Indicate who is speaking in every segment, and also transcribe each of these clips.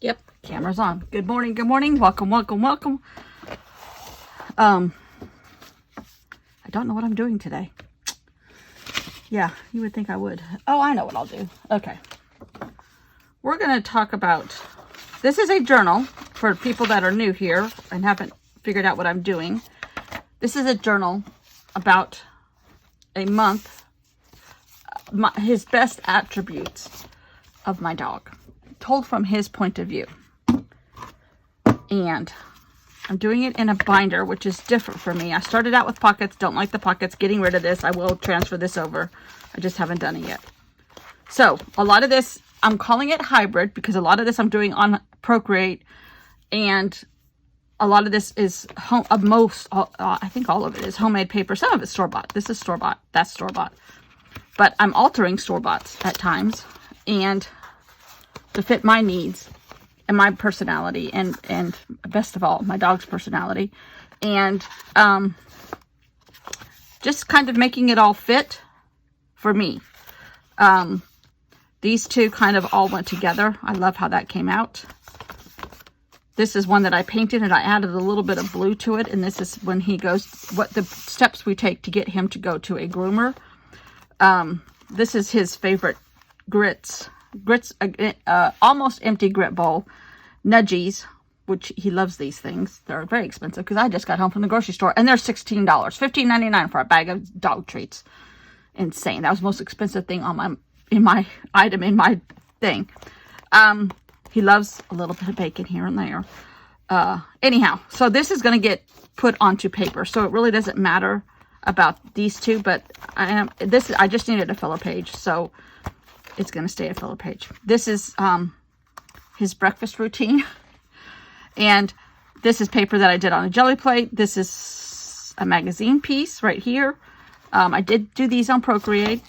Speaker 1: Yep, camera's on. Good morning, good morning. Welcome, welcome, welcome. I don't know what I'm doing today. Yeah, you would think I would. Oh, I know what I'll do. Okay. We're going to talk about, this is a journal for people that are new here and haven't figured out what I'm doing. This is a journal about a month, his best attributes of my dog, told from his point of view. And I'm doing it in a binder, which is different for me. I started out with pockets, don't like the pockets, getting rid of this. I will transfer this over. I just haven't done it yet. So a lot of this, I'm calling it hybrid because a lot of this I'm doing on Procreate, and a lot of this is I think all of it is homemade paper. Some of it's store-bought. This is store-bought. That's store-bought. But I'm altering store-boughts at times and to fit my needs and my personality and best of all, my dog's personality. And just kind of making it all fit for me. These two kind of all went together. I love how that came out. This is one that I painted and I added a little bit of blue to it. And this is when he goes, what the steps we take to get him to go to a groomer. This is his favorite grits, almost empty grit bowl, Nudgies, which he loves these things. They're very expensive because I just got home from the grocery store and they're $16, $15.99 for a bag of dog treats. Insane. That was the most expensive thing on my thing. He loves a little bit of bacon here and there. Anyhow, so this is going to get put onto paper. So it really doesn't matter about these two, but I just needed a filler page. So it's going to stay a filler page. This is his breakfast routine. And this is paper that I did on a jelly plate. This is a magazine piece right here. I did do these on Procreate.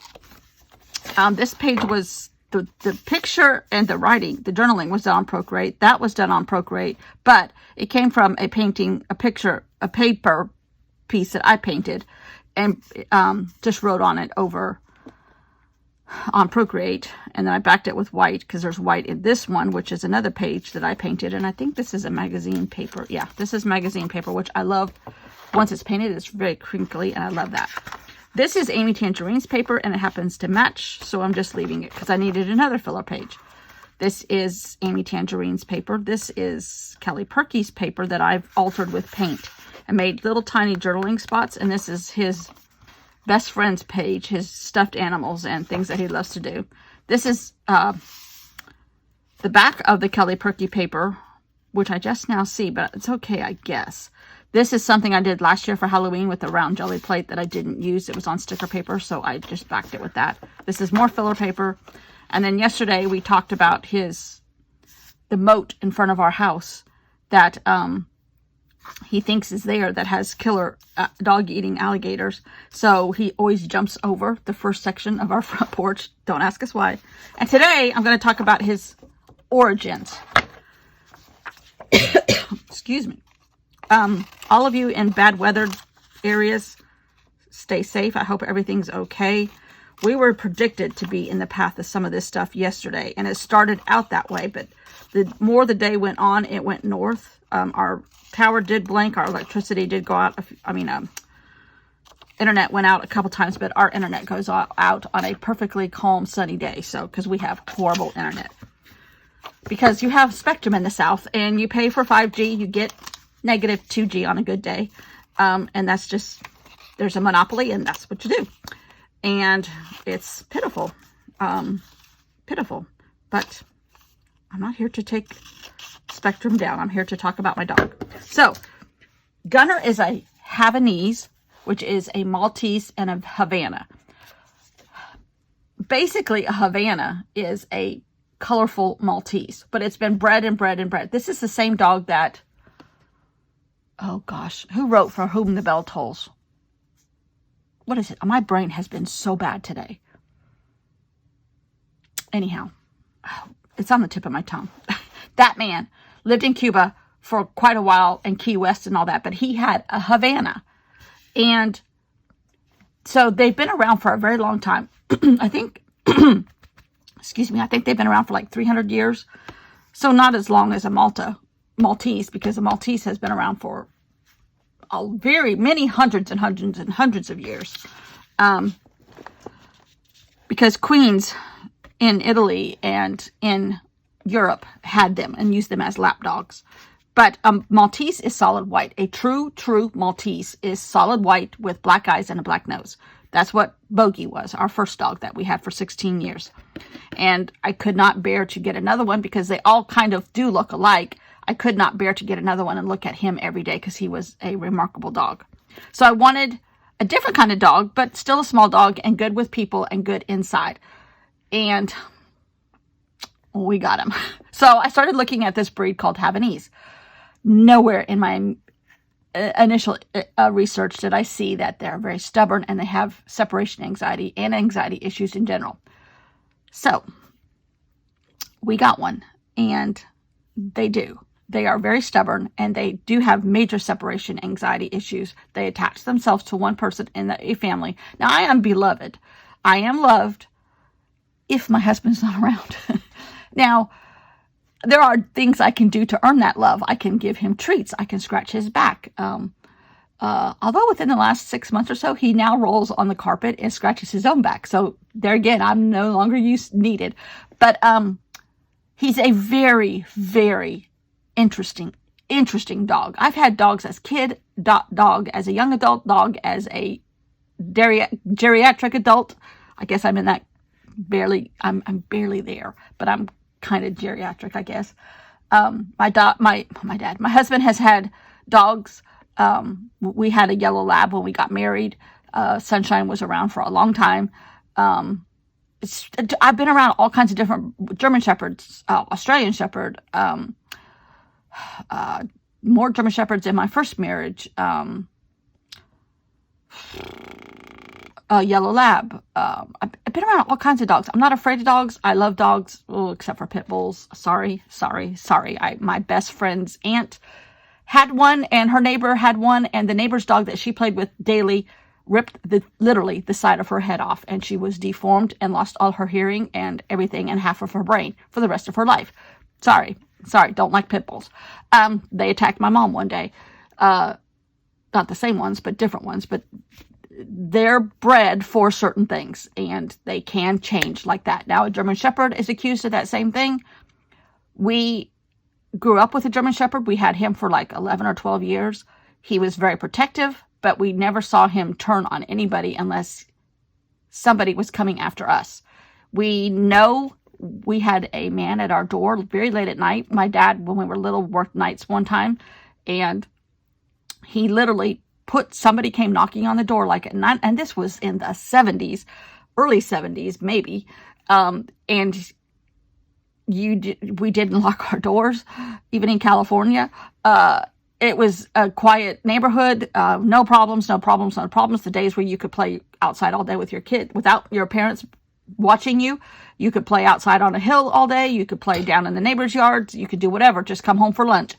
Speaker 1: This page was the picture and the writing, the journaling was done on Procreate. That was done on Procreate, but it came from a paper piece that I painted and just wrote on it over on Procreate. And then I backed it with white because there's white in this one, which is another page that I painted. And I think this is a magazine paper. Yeah, this is magazine paper, which I love. Once it's painted, it's very crinkly and I love that. This is Amy Tangerine's paper and it happens to match. So I'm just leaving it because I needed another filler page. This is Amy Tangerine's paper. This is Kelly Perky's paper that I've altered with paint and made little tiny journaling spots. And this is his best friend's page, his stuffed animals and things that he loves to do. This is the back of the Kelly Perky paper, which I just now see, but it's okay, I guess. This is something I did last year for Halloween with a round jelly plate that I didn't use. It was on sticker paper, so I just backed it with that. This is more filler paper. And then yesterday we talked about the moat in front of our house that he thinks is there that has killer dog-eating alligators. So he always jumps over the first section of our front porch. Don't ask us why. And today I'm going to talk about his origins. Excuse me. All of you in bad weather areas, stay safe. I hope everything's okay. We were predicted to be in the path of some of this stuff yesterday, and it started out that way, but the more the day went on, it went north. Our power did blink, our electricity did go out. Internet went out a couple times, but our internet goes out on a perfectly calm, sunny day. So, because we have horrible internet. Because you have Spectrum in the South, and you pay for 5G, you get negative 2G on a good day. And that's just, there's a monopoly and that's what you do. And it's pitiful. Pitiful. But I'm not here to take Spectrum down. I'm here to talk about my dog. So, Gunner is a Havanese, which is a Maltese and a Havana. Basically, a Havana is a colorful Maltese, but it's been bred and bred and bred. This is the same dog that, oh gosh, who wrote For Whom the Bell Tolls? What is it? My brain has been so bad today. Anyhow, it's on the tip of my tongue. That man lived in Cuba for quite a while and Key West and all that, but he had a Havana. And so they've been around for a very long time. I think, excuse me, I think they've been around for like 300 years. So not as long as a Maltese, because a Maltese has been around for very many hundreds and hundreds and hundreds of years. Because queens in Italy and in Europe had them and used them as lap dogs. But Maltese is solid white. A true Maltese is solid white with black eyes and a black nose. That's what Bogey was, our first dog that we had for 16 years. And I could not bear to get another one because they all kind of do look alike. I could not bear to get another one and look at him every day because he was a remarkable dog. So I wanted a different kind of dog, but still a small dog and good with people and good inside. And we got him. So I started looking at this breed called Havanese. Nowhere in my initial research did I see that they're very stubborn and they have separation anxiety and anxiety issues in general. So we got one, and they do. They are very stubborn, and they do have major separation anxiety issues. They attach themselves to one person in a family. Now, I am beloved. I am loved if my husband's not around. Now, there are things I can do to earn that love. I can give him treats. I can scratch his back. Although within the last 6 months or so, he now rolls on the carpet and scratches his own back. So there again, I'm no longer needed. But he's a very, very interesting dog. I've had dogs as kid, dog as a young adult, dog as a geriatric adult. I guess I'm in that I'm barely there, but I'm kind of geriatric, I guess. My husband has had dogs. We had a yellow lab when we got married. Sunshine was around for a long time. I've been around all kinds of different German Shepherds, Australian Shepherd, more German Shepherds in my first marriage, yellow lab. I've been around all kinds of dogs. I'm not afraid of dogs. I love dogs, except for pit bulls. Sorry. My best friend's aunt had one, and her neighbor had one, and the neighbor's dog that she played with daily ripped literally the side of her head off, and she was deformed and lost all her hearing and everything and half of her brain for the rest of her life. Sorry, don't like pit bulls. They attacked my mom one day. Not the same ones, but different ones, but they're bred for certain things, and they can change like that. Now, a German Shepherd is accused of that same thing. We grew up with a German Shepherd. We had him for like 11 or 12 years. He was very protective, but we never saw him turn on anybody unless somebody was coming after us. We know we had a man at our door very late at night. My dad, when we were little, worked nights one time, and he literally somebody came knocking on the door like at 9, and this was in the 70s, early 70s maybe, and we didn't lock our doors, even in California. It was a quiet neighborhood, no problems. The days where you could play outside all day with your kid without your parents watching you. You could play outside on a hill all day. You could play down in the neighbor's yards. You could do whatever, just come home for lunch.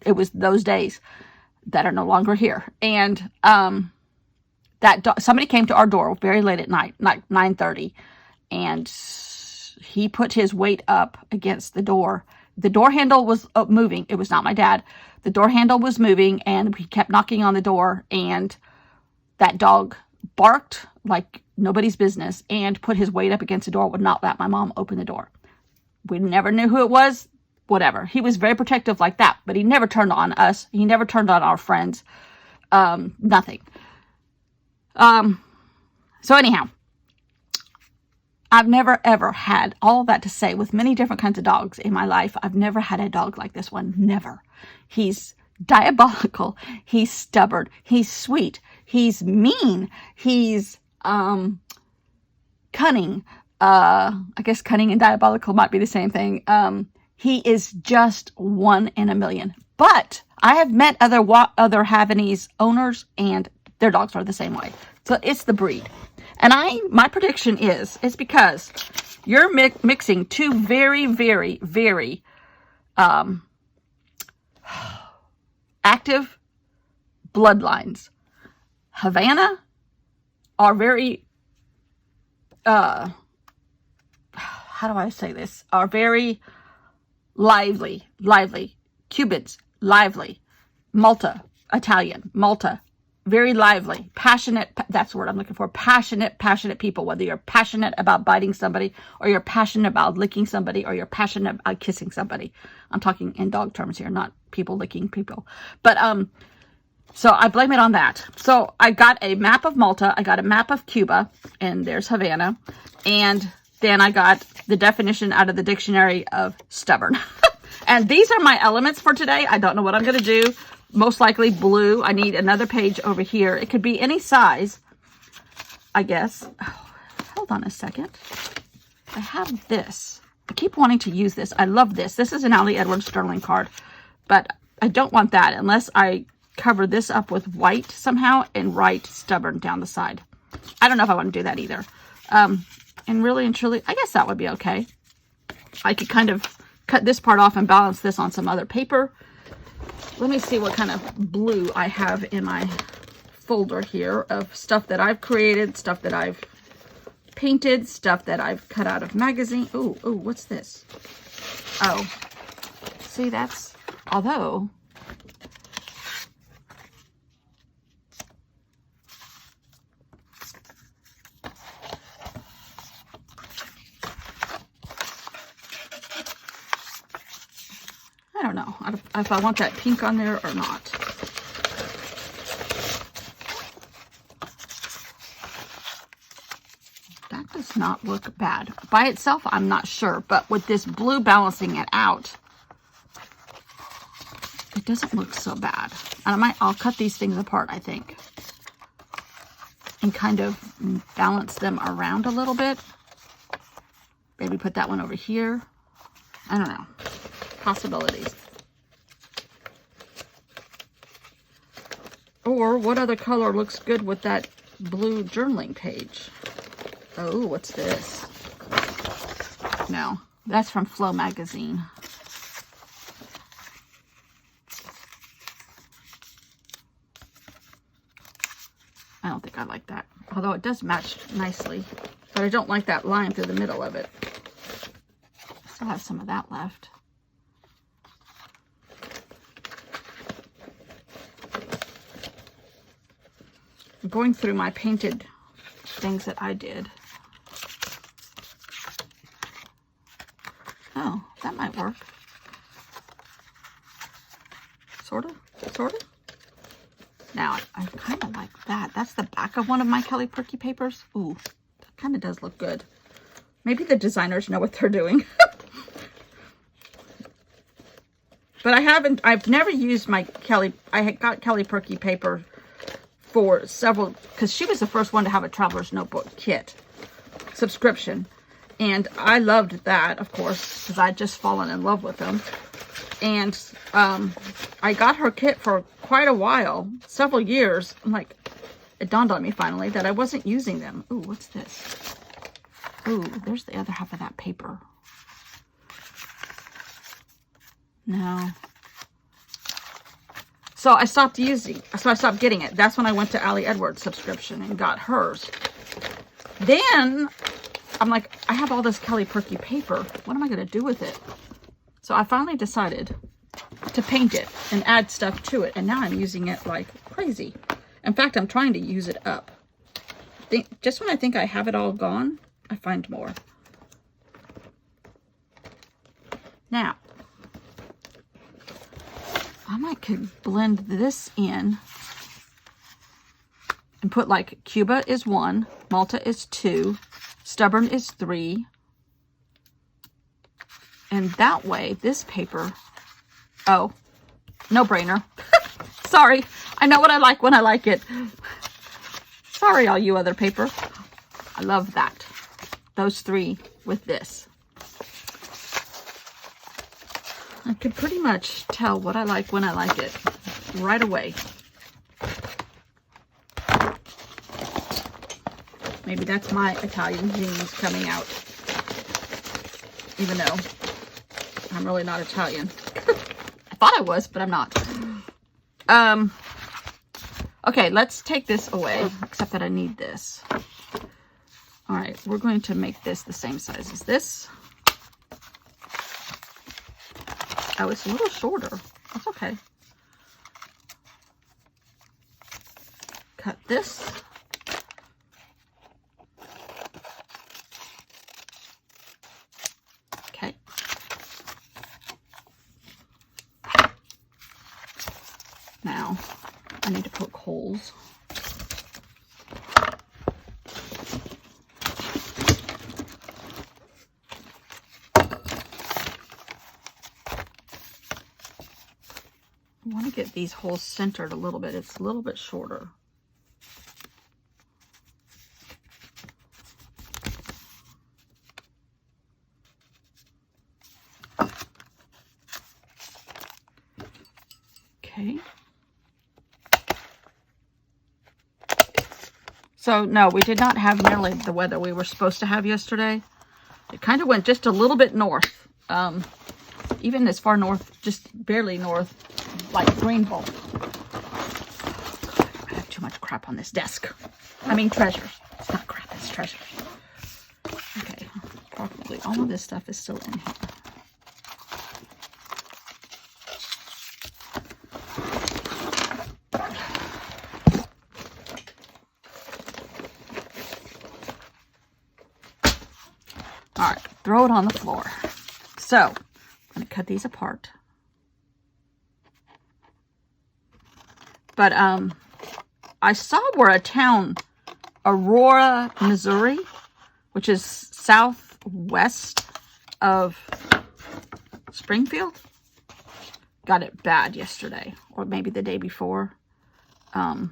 Speaker 1: It was those days that are no longer here. And somebody came to our door very late at night, like 9:30, and he put his weight up against the door. The door handle was moving. It was not my dad. The door handle was moving, and he kept knocking on the door, and that dog barked like nobody's business and put his weight up against the door, would not let my mom open the door. We never knew who it was. Whatever. He was very protective like that, but he never turned on us. He never turned on our friends. Nothing. So anyhow, I've never ever had all that to say with many different kinds of dogs in my life. I've never had a dog like this one. Never. He's diabolical. He's stubborn. He's sweet. He's mean. He's cunning. I guess cunning and diabolical might be the same thing. He is just one in a million. But I have met other Havanese owners, and their dogs are the same way. So it's the breed. And my prediction is, it's because you're mixing two very, very, very active bloodlines. Havana are very, how do I say this? Are very lively, lively. Cubits, lively. Malta, Italian, Malta, very lively, passionate. That's the word I'm looking for. Passionate people. Whether you're passionate about biting somebody, or you're passionate about licking somebody, or you're passionate about kissing somebody. I'm talking in dog terms here, not people licking people. But so I blame it on that. So I got a map of Malta, I got a map of Cuba, and there's Havana, and then I got the definition out of the dictionary of stubborn. And these are my elements for today. I don't know what I'm going to do. Most likely blue. I need another page over here. It could be any size, I guess. Oh, hold on a second. I have this. I keep wanting to use this. I love this. This is an Ali Edwards Sterling card, but I don't want that unless I cover this up with white somehow and write stubborn down the side. I don't know if I want to do that either. And really and truly, I guess that would be okay. I could kind of cut this part off and balance this on some other paper. Let me see what kind of blue I have in my folder here of stuff that I've created, stuff that I've painted, stuff that I've cut out of magazine. Ooh, what's this? Oh, see, that's, although, I don't know if I want that pink on there or not. That does not look bad. By itself, I'm not sure, but with this blue balancing it out, it doesn't look so bad. And I'll cut these things apart, I think, and kind of balance them around a little bit. Maybe put that one over here. I don't know. Possibilities. Or what other color looks good with that blue journaling page? Oh, what's this? No, that's from Flow magazine. I don't think I like that. Although it does match nicely. But I don't like that line through the middle of it. Still have some of that left. I'm going through my painted things that I did. Oh, that might work. Sort of. Now, I kind of like that. That's the back of one of my Kelly Perky papers. Ooh, that kind of does look good. Maybe the designers know what they're doing. But I've never used my I had got Kelly Perky paper for several, because she was the first one to have a Traveler's Notebook kit subscription. And I loved that, of course, because I'd just fallen in love with them. And I got her kit for quite a while, several years. I'm like, it dawned on me finally that I wasn't using them. Ooh, what's this? Ooh, there's the other half of that paper. No. So I stopped getting it. That's when I went to Ali Edwards subscription and got hers. Then I'm like, I have all this Kelly Perky paper. What am I going to do with it? So I finally decided to paint it and add stuff to it. And now I'm using it like crazy. In fact, I'm trying to use it up. Just when I think I have it all gone, I find more. Now, I could blend this in and put like Cuba is 1, Malta is 2, Stubborn is 3. And that way, this paper, oh, no brainer. Sorry, I know what I like when I like it. Sorry, all you other paper. I love that. Those 3 with this. I can pretty much tell what I like when I like it right away. Maybe that's my Italian genes coming out. Even though I'm really not Italian. I thought I was, but I'm not. Okay, let's take this away, except that I need this. All right, we're going to make this the same size as this. Oh, it's a little shorter. That's okay. Cut this. Okay. Now, I need to poke holes. I want to get these holes centered a little bit. It's a little bit shorter. Okay. So, no, we did not have nearly the weather we were supposed to have yesterday. It kind of went just a little bit north. Even as far north, just barely north, like Greenville. God, I have too much crap on this desk. I mean treasures. It's not crap, it's treasures. Okay, probably all of this stuff is still in here. All right, throw it on the floor. So, I'm going to cut these apart. But I saw where a town, Aurora, Missouri, which is southwest of Springfield, got it bad yesterday, or maybe the day before. And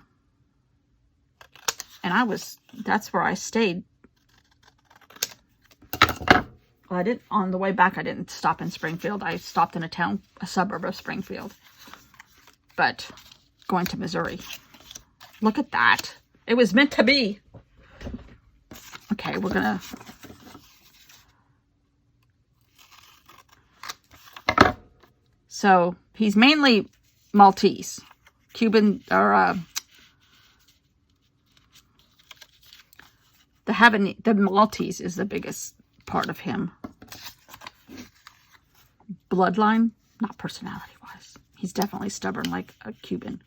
Speaker 1: that's where I stayed. Well, on the way back, I didn't stop in Springfield. I stopped in a suburb of Springfield. But going to Missouri. Look at that. It was meant to be. Okay, we're gonna... So, he's mainly Maltese. Cuban, or, the Maltese is the biggest part of him. Bloodline, not personality-wise. He's definitely stubborn like a Cuban.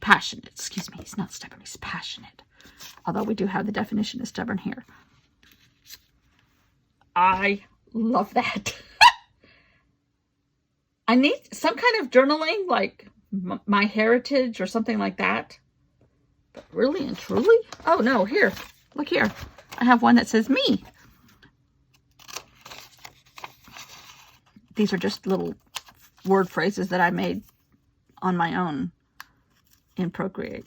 Speaker 1: Passionate, excuse me. He's not stubborn, he's passionate. Although we do have the definition of stubborn here. I love that. I need some kind of journaling, like my heritage or something like that. But really and truly? Oh, no, here. Look here. I have one that says me. These are just little word phrases that I made on my own in Procreate.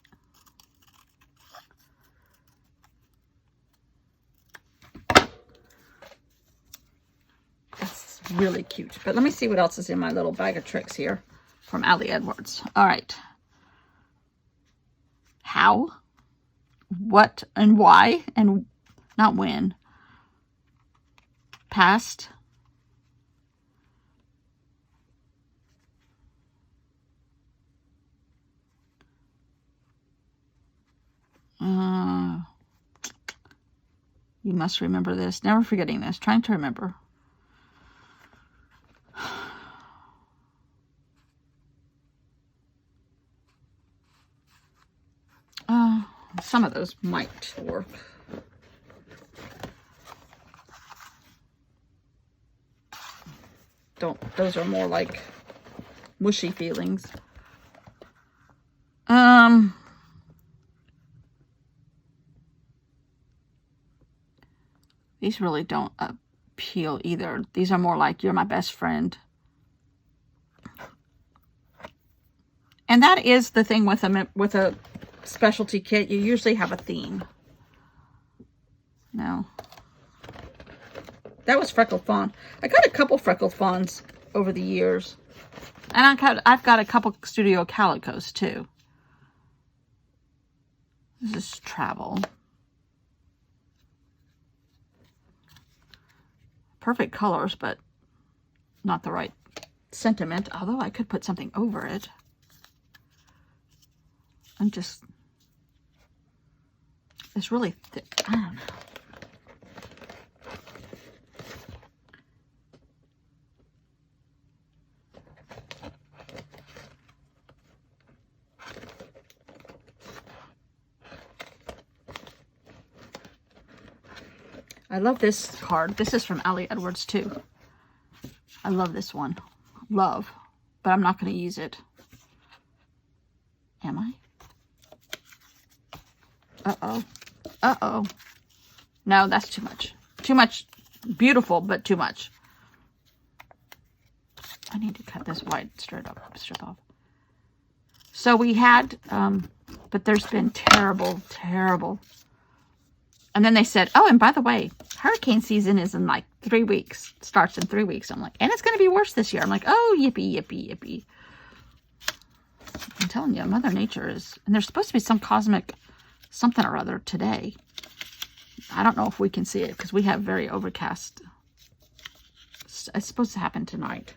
Speaker 1: That's really cute. But let me see what else is in my little bag of tricks here from Allie Edwards. All right. How, what, and why, and not when. Past. You must remember this. Never forgetting this. Trying to remember. Some of those might work. Those are more like mushy feelings. These really don't appeal either. These are more like, you're my best friend. And that is the thing with a specialty kit. You usually have a theme. No. That was Freckled Fawn. I got a couple Freckled Fawns over the years. And I've got a couple Studio Calicos too. This is Travel. Perfect colors, but not the right sentiment. Although I could put something over it. It's really thick. I don't know. I love this card. This is from Ali Edwards too. I love this one. Love. But I'm not going to use it. Am I? Uh-oh. Uh-oh. No, that's too much. Too much. Beautiful, but too much. I need to cut this white strip off. So we had, but there's been terrible. And then they said, oh, and by the way, hurricane season is in like 3 weeks. Starts in 3 weeks. I'm like, and it's going to be worse this year. I'm like, oh, yippee, yippee, yippee. I'm telling you, Mother Nature is, and there's supposed to be some cosmic something or other today. I don't know if we can see it because we have very overcast. It's supposed to happen tonight.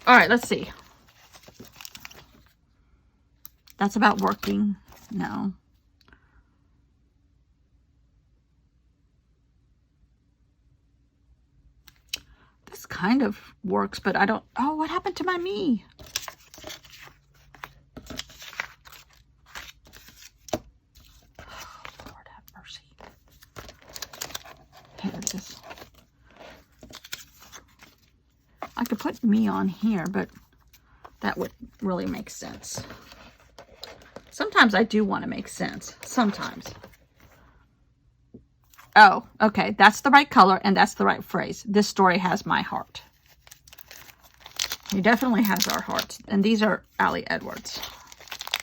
Speaker 1: All right, let's see. That's about working. No. This kind of works, but I don't... Oh, what happened to my me? Oh, Lord have mercy. Here it is. I could put me on here, but that would really make sense. Sometimes I do want to make sense. Sometimes. Oh, okay. That's the right color and that's the right phrase. This story has my heart. He definitely has our hearts. And these are Ali Edwards.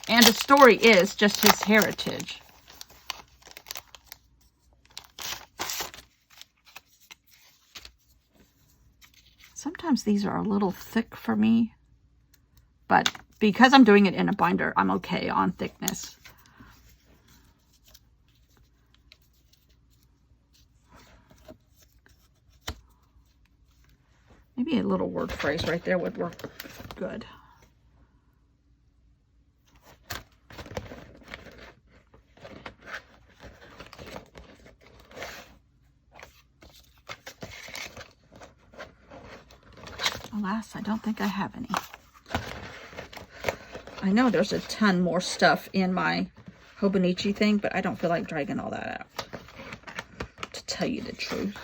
Speaker 1: And the story is just his heritage. Sometimes these are a little thick for me. But because I'm doing it in a binder, I'm okay on thickness. Maybe a little word phrase right there would work good. Alas, I don't think I have any. I know there's a ton more stuff in my Hobonichi thing, but I don't feel like dragging all that out, to tell you the truth.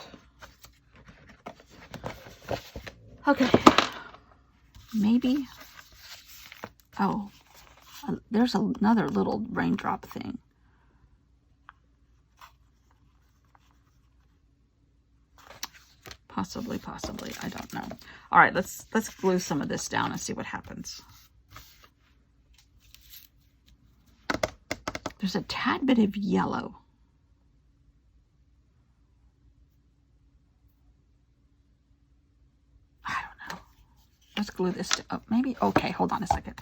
Speaker 1: Okay, maybe, oh, there's another little raindrop thing. Possibly, I don't know. All right, let's glue some of this down and see what happens. There's a tad bit of yellow. I don't know. Let's glue this up. Maybe, okay, hold on a second.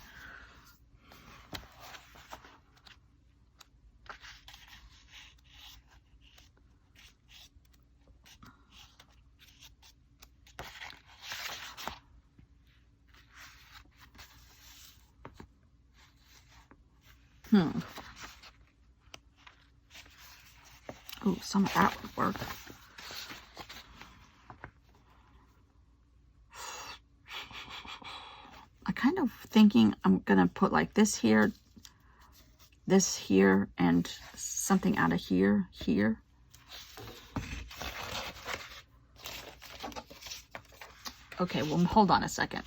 Speaker 1: Oh, some of that would work. I kind of thinking I'm gonna put like this here, and something out of here. Okay, well, hold on a second.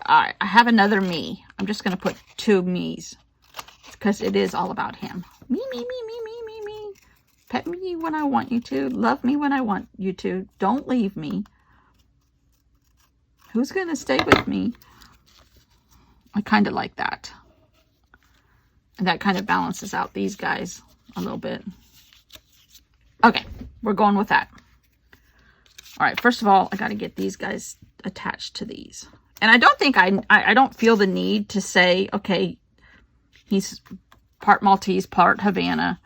Speaker 1: All right, I have another me. I'm just gonna put 2 me's because it is all about him. Me. Pet me when I want you to. Love me when I want you to. Don't leave me. Who's going to stay with me? I kind of like that. And that kind of balances out these guys a little bit. Okay, we're going with that. All right, first of all, I got to get these guys attached to these. And I don't think I don't feel the need to say, okay, he's part Maltese, part Havana.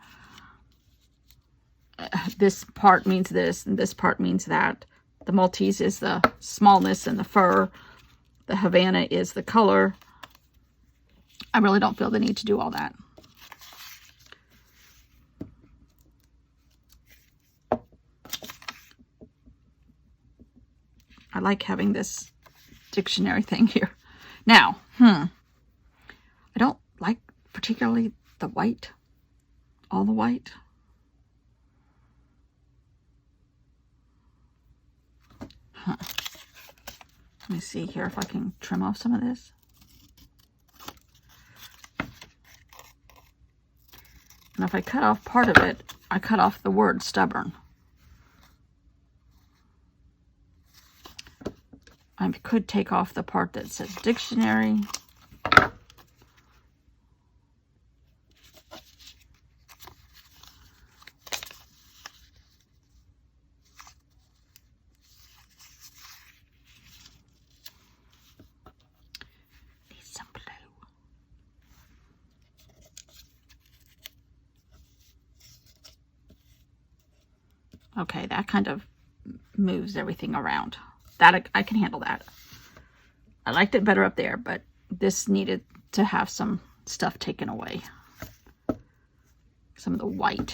Speaker 1: This part means this, and this part means that. The Maltese is the smallness and the fur. The Havana is the color. I really don't feel the need to do all that. I like having this dictionary thing here. Now, I don't like particularly the white. All the white. Huh. Let me see here if I can trim off some of this. And if I cut off part of it, I cut off the word stubborn. I could take off the part that says dictionary. Need some blue. Okay, that kind of moves everything around. That I can handle that. I liked it better up there, but this needed to have some stuff taken away. Some of the white.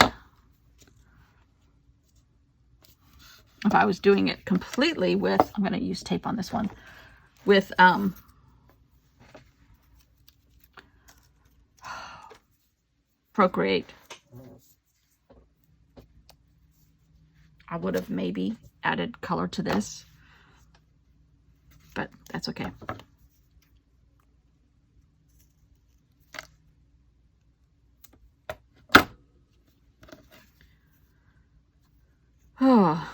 Speaker 1: If I was doing it completely with, I'm going to use tape on this one, with Procreate, I would have maybe added color to this. But that's okay. Oh.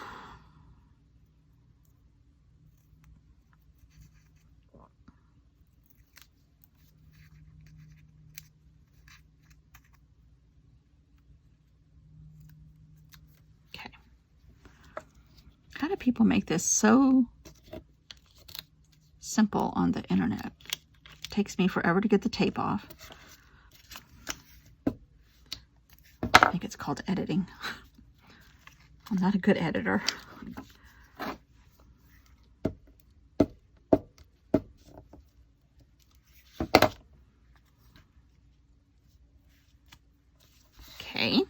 Speaker 1: Okay. How do people make this so simple on the internet? It takes me forever to get the tape off. I think it's called editing. I'm not a good editor. Okay.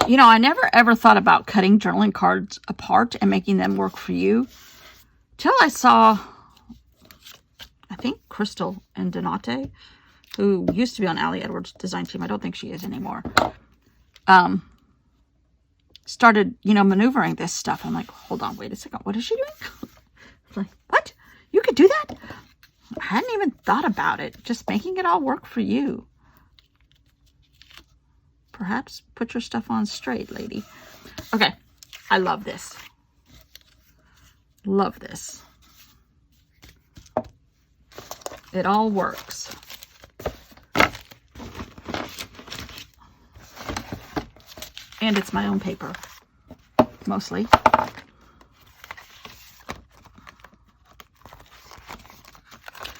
Speaker 1: You know, I never ever thought about cutting journaling cards apart and making them work for you till I saw, I think, Crystal and Donate, who used to be on Ali Edwards' design team. I don't think she is anymore. Started, you know, maneuvering this stuff. I'm like, hold on, wait a second. What is she doing? Like, what? You could do that? I hadn't even thought about it. Just making it all work for you. Perhaps put your stuff on straight, lady. Okay. I love this. Love this. It all works. And it's my own paper. Mostly.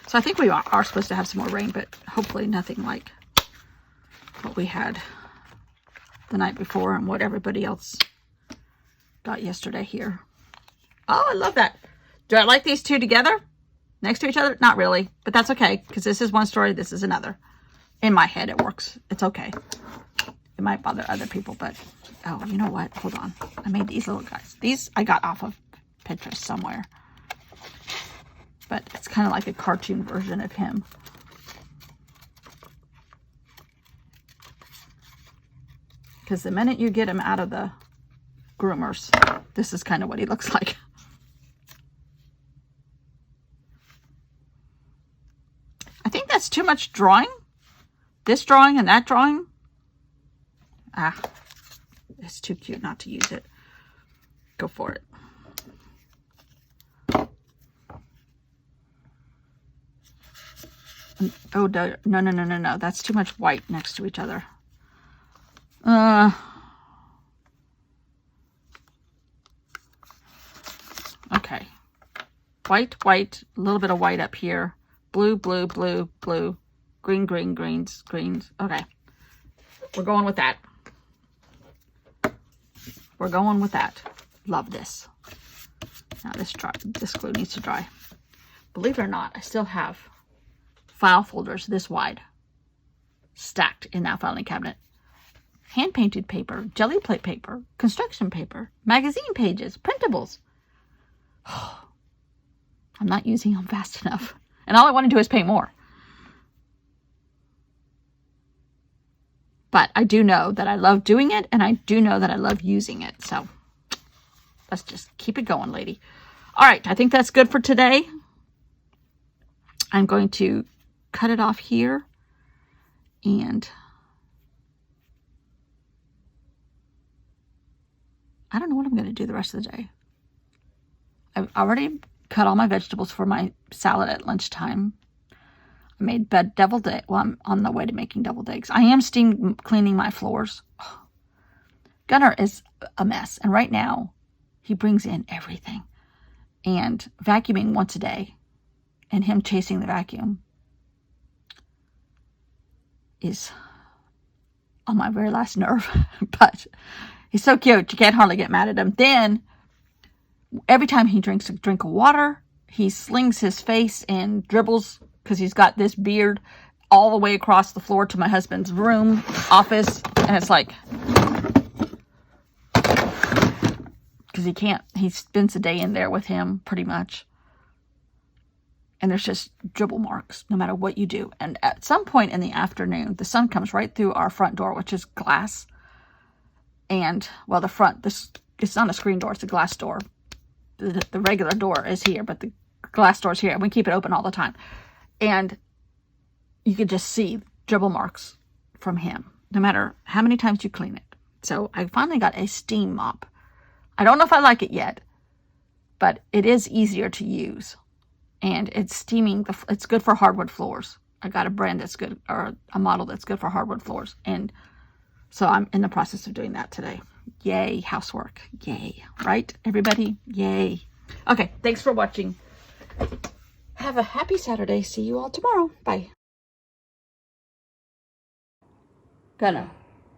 Speaker 1: So I think we are supposed to have some more rain, but hopefully nothing like what we had the night before and what everybody else got yesterday here. Oh, I love that. Do I like these two together? Next to each other? Not really, but that's okay, because this is one story, this is another. In my head, it works. It's okay. It might bother other people, but, oh, you know what? Hold on. I made these little guys. These I got off of Pinterest somewhere. But it's kind of like a cartoon version of him. Because the minute you get him out of the groomers, this is kind of what he looks like. I think that's too much drawing. This drawing and that drawing. Ah, it's too cute not to use it. Go for it. Oh, no. That's too much white next to each other. Okay. White, a little bit of white up here. Blue, blue, blue, blue. Green, green, greens, greens. Okay. We're going with that. We're going with that. Love this. Now this glue needs to dry. Believe it or not, I still have file folders this wide stacked in that filing cabinet. Hand-painted paper, jelly plate paper, construction paper, magazine pages, printables. I'm not using them fast enough. And all I want to do is paint more. But I do know that I love doing it, and I do know that I love using it. So let's just keep it going, lady. All right, I think that's good for today. I'm going to cut it off here. And I don't know what I'm going to do the rest of the day. I've already cut all my vegetables for my salad at lunchtime. I made deviled egg. Well, I'm on the way to making deviled eggs. I am steam cleaning my floors. Gunnar is a mess. And right now, he brings in everything. And vacuuming once a day and him chasing the vacuum is on my very last nerve. But he's so cute. You can't hardly get mad at him. Then, every time he drinks a drink of water, he slings his face and dribbles, because he's got this beard, all the way across the floor to my husband's room, office. And it's like, because he spends a day in there with him, pretty much. And there's just dribble marks, no matter what you do. And at some point in the afternoon, the sun comes right through our front door, which is glass. And, well, it's not a screen door, it's a glass door. The regular door is here, but the glass door is here. And we keep it open all the time. And you can just see dribble marks from him, no matter how many times you clean it. So I finally got a steam mop. I don't know if I like it yet, but it is easier to use. And it's steaming. It's good for hardwood floors. I got a brand that's good, or a model that's good for hardwood floors. And so I'm in the process of doing that today. Yay, housework. Yay. Right, everybody? Yay. Okay, thanks for watching. Have a happy Saturday. See you all tomorrow. Bye. Gunnar,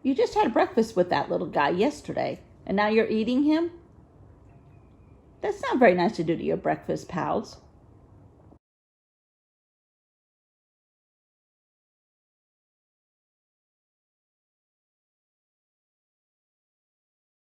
Speaker 1: you just had breakfast with that little guy yesterday, and now you're eating him? That's not very nice to do to your breakfast pals.